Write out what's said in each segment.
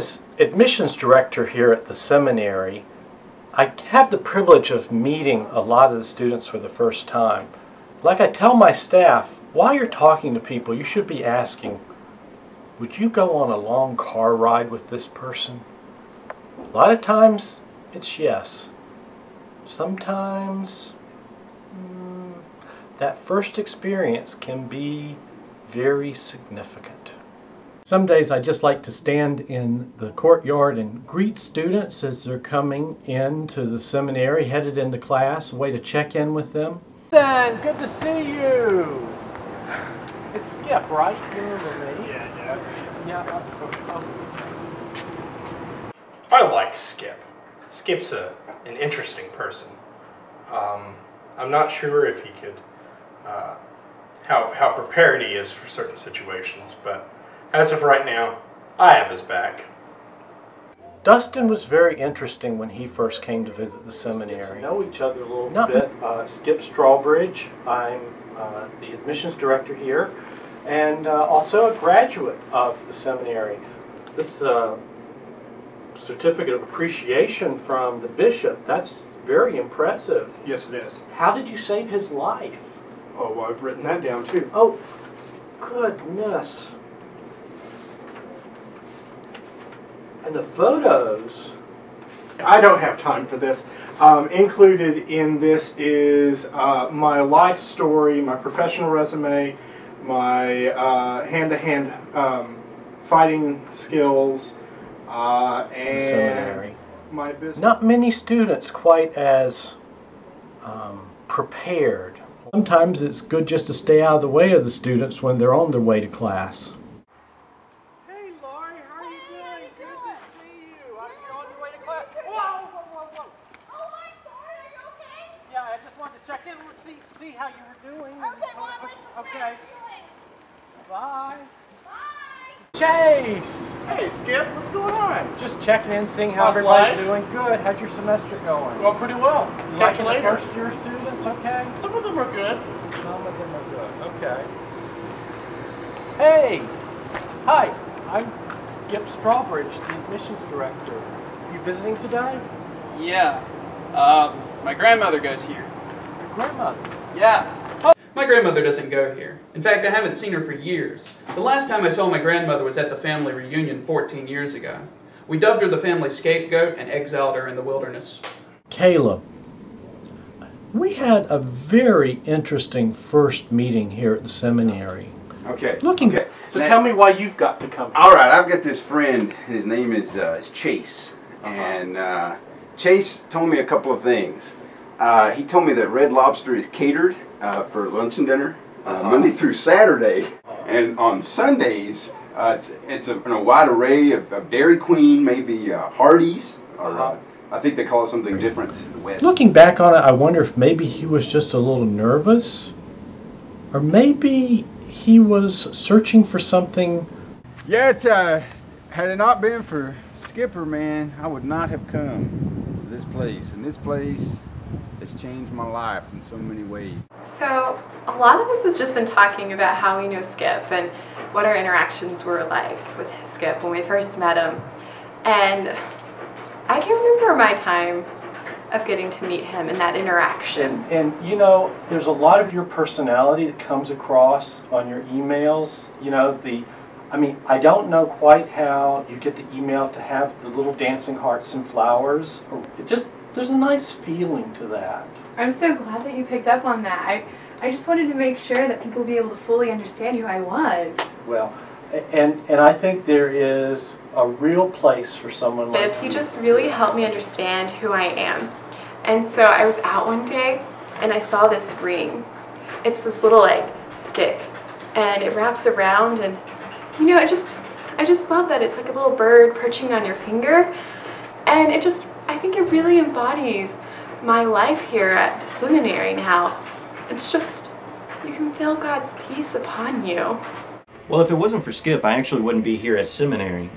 As admissions director here at the seminary, I have the privilege of meeting a lot of the students for the first time. Like I tell my staff, while you're talking to people, you should be asking, would you go on a long car ride with this person? A lot of times, it's yes. Sometimes, that first experience can be very significant. Some days I just like to stand in the courtyard and greet students as they're coming into the seminary, headed into class, a way to check in with them. Dan, good to see you. It's Skip, right? You remember me? Yeah. I like Skip. Skip's an interesting person. I'm not sure if he could, how prepared he is for certain situations, but as of right now, I have his back. Dustin was very interesting when he first came to visit the seminary. We know each other a little bit. Skip Strawbridge. I'm the admissions director here, and also a graduate of the seminary. This certificate of appreciation from the bishop, that's very impressive. Yes, it is. How did you save his life? Oh, well, I've written that down too. Oh, goodness. And the photos. I don't have time for this. Included in this is my life story, my professional resume, my hand-to-hand fighting skills, and the seminary. My business. Not many students quite as prepared. Sometimes it's good just to stay out of the way of the students when they're on their way to class. Hey Laurie, how are you doing? Good to see you. Are you on your way to class? Whoa! Oh, I'm sorry. Are you okay? Yeah, I just wanted to check in and see how you were doing. Okay, well, I'm okay. Bye. Bye. Chase! Hey Skip, what's going on? Just checking in, seeing how How's everybody's life? doing. Good. How's your semester going? Well, pretty well. Catch you Liking later. the first year students, okay? Some of them are good. Some of them are good. Okay. Hey! Hi, I'm Skip Strawbridge, the admissions director. You visiting today? Yeah. My grandmother goes here. Your grandmother? Yeah. My grandmother doesn't go here. In fact, I haven't seen her for years. The last time I saw my grandmother was at the family reunion 14 years ago. We dubbed her the family scapegoat and exiled her in the wilderness. Caleb, we had a very interesting first meeting here at the seminary. Okay. So tell me why you've got to come here. All right, I've got this friend. His name is Chase, and Chase told me a couple of things. He told me that Red Lobster is catered for lunch and dinner Monday through Saturday, and on Sundays it's in a wide array of Dairy Queen, maybe Hardee's, or I think they call it something different in the West. Looking back on it, I wonder if maybe he was just a little nervous, or maybe he was searching for something. Yeah, it's had it not been for Skipper, man, I would not have come to this place, and this place has changed my life in so many ways. So a lot of us has just been talking about how we know Skip and what our interactions were like with Skip when we first met him. And I can remember my time of getting to meet him and that interaction. And you know, there's a lot of your personality that comes across on your emails. You know, I don't know quite how you get the email to have the little dancing hearts and flowers. There's a nice feeling to that. I'm so glad that you picked up on that. I just wanted to make sure that people would be able to fully understand who I was. Well, and I think there is a real place for someone like He just really helped me understand who I am. And so I was out one day and I saw this ring. It's this little stick and it wraps around, and you know, I just love that it's like a little bird perching on your finger, and I think it really embodies my life here at the seminary now. It's just, you can feel God's peace upon you. Well, if it wasn't for Skip, I actually wouldn't be here at seminary.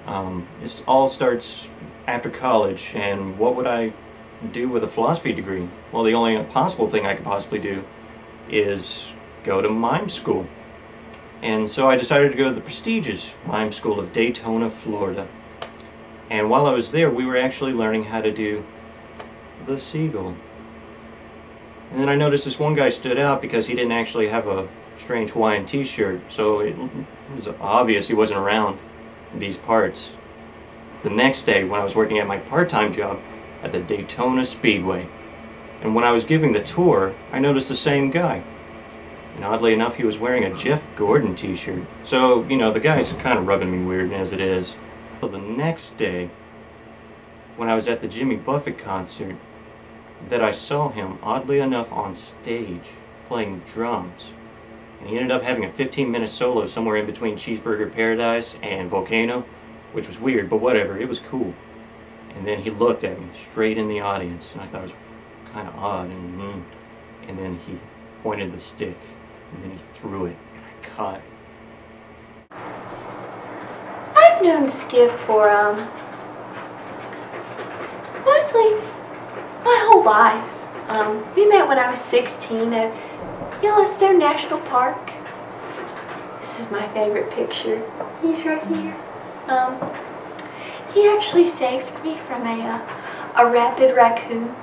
It all starts after college, and what would I do with a philosophy degree? Well, the only possible thing I could possibly do is go to mime school. And so I decided to go to the prestigious mime school of Daytona, Florida. And while I was there, we were actually learning how to do the seagull. And then I noticed this one guy stood out because he didn't actually have a strange Hawaiian t-shirt, so it was obvious he wasn't around these parts. The next day, when I was working at my part-time job at the Daytona Speedway, and when I was giving the tour, I noticed the same guy. And oddly enough, he was wearing a Jeff Gordon t-shirt. So, you know, the guy's kind of rubbing me weird as it is. So the next day, when I was at the Jimmy Buffett concert, that I saw him, oddly enough, on stage, playing drums. And he ended up having a 15-minute solo somewhere in between Cheeseburger Paradise and Volcano, which was weird, but whatever, it was cool. And then he looked at me straight in the audience, and I thought it was kind of odd, and then he pointed the stick, and then he threw it, and I caught it. I've known Skip for, mostly my whole life. We met when I was 16 at Yellowstone National Park. This is my favorite picture. He's right here. He actually saved me from a rabid raccoon,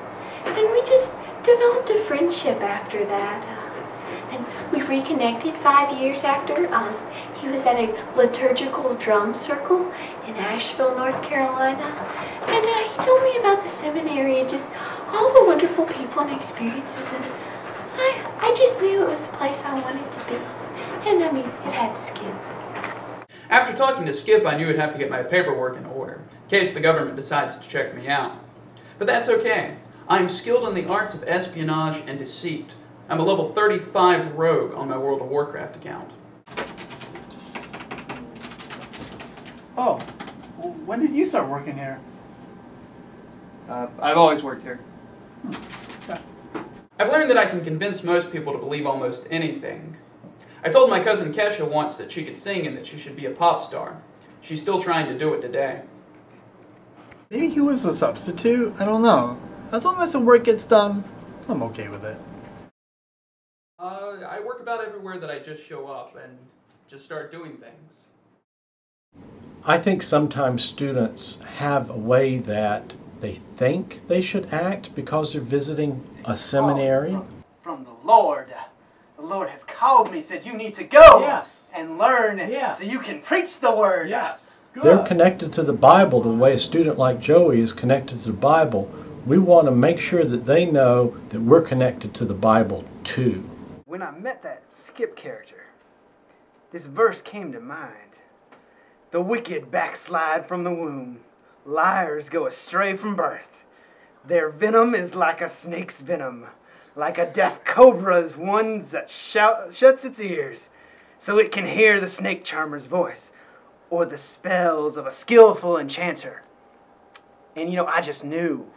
and we just developed a friendship after that. And we reconnected 5 years after. He was at a liturgical drum circle in Asheville, North Carolina, and he told me about the seminary and just all the wonderful people and experiences, and I just knew it was a place I wanted to be. And I mean, it had Skip. After talking to Skip, I knew I'd have to get my paperwork in order, in case the government decides to check me out. But that's okay. I'm skilled in the arts of espionage and deceit. I'm a level 35 rogue on my World of Warcraft account. Oh, when did you start working here? I've always worked here. I've learned that I can convince most people to believe almost anything. I told my cousin Kesha once that she could sing and that she should be a pop star. She's still trying to do it today. Maybe he was a substitute? I don't know. As long as the work gets done, I'm okay with it. I work about everywhere that I just show up and just start doing things. I think sometimes students have a way that they think they should act because they're visiting a seminary. From the Lord. The Lord has called me, said you need to go and learn so you can preach the word. Yes. Good. They're connected to the Bible the way a student like Joey is connected to the Bible. We want to make sure that they know that we're connected to the Bible too. When I met that Skip character, this verse came to mind. The wicked backslide from the womb. Liars go astray from birth. Their venom is like a snake's venom. Like a deaf cobra's one that shuts its ears so it can hear the snake charmer's voice or the spells of a skillful enchanter. And you know, I just knew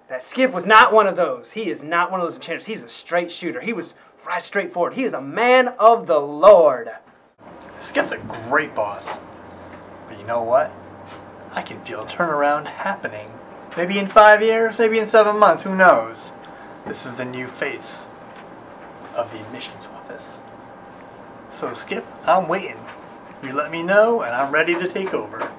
that Skip was not one of those. He is not one of those enchanters. He's a straight shooter. He was right straightforward. He is a man of the Lord. Skip's a great boss. But you know what? I can feel a turnaround happening. Maybe in 5 years, maybe in 7 months, who knows? This is the new face of the admissions office. So Skip, I'm waiting. You let me know and I'm ready to take over.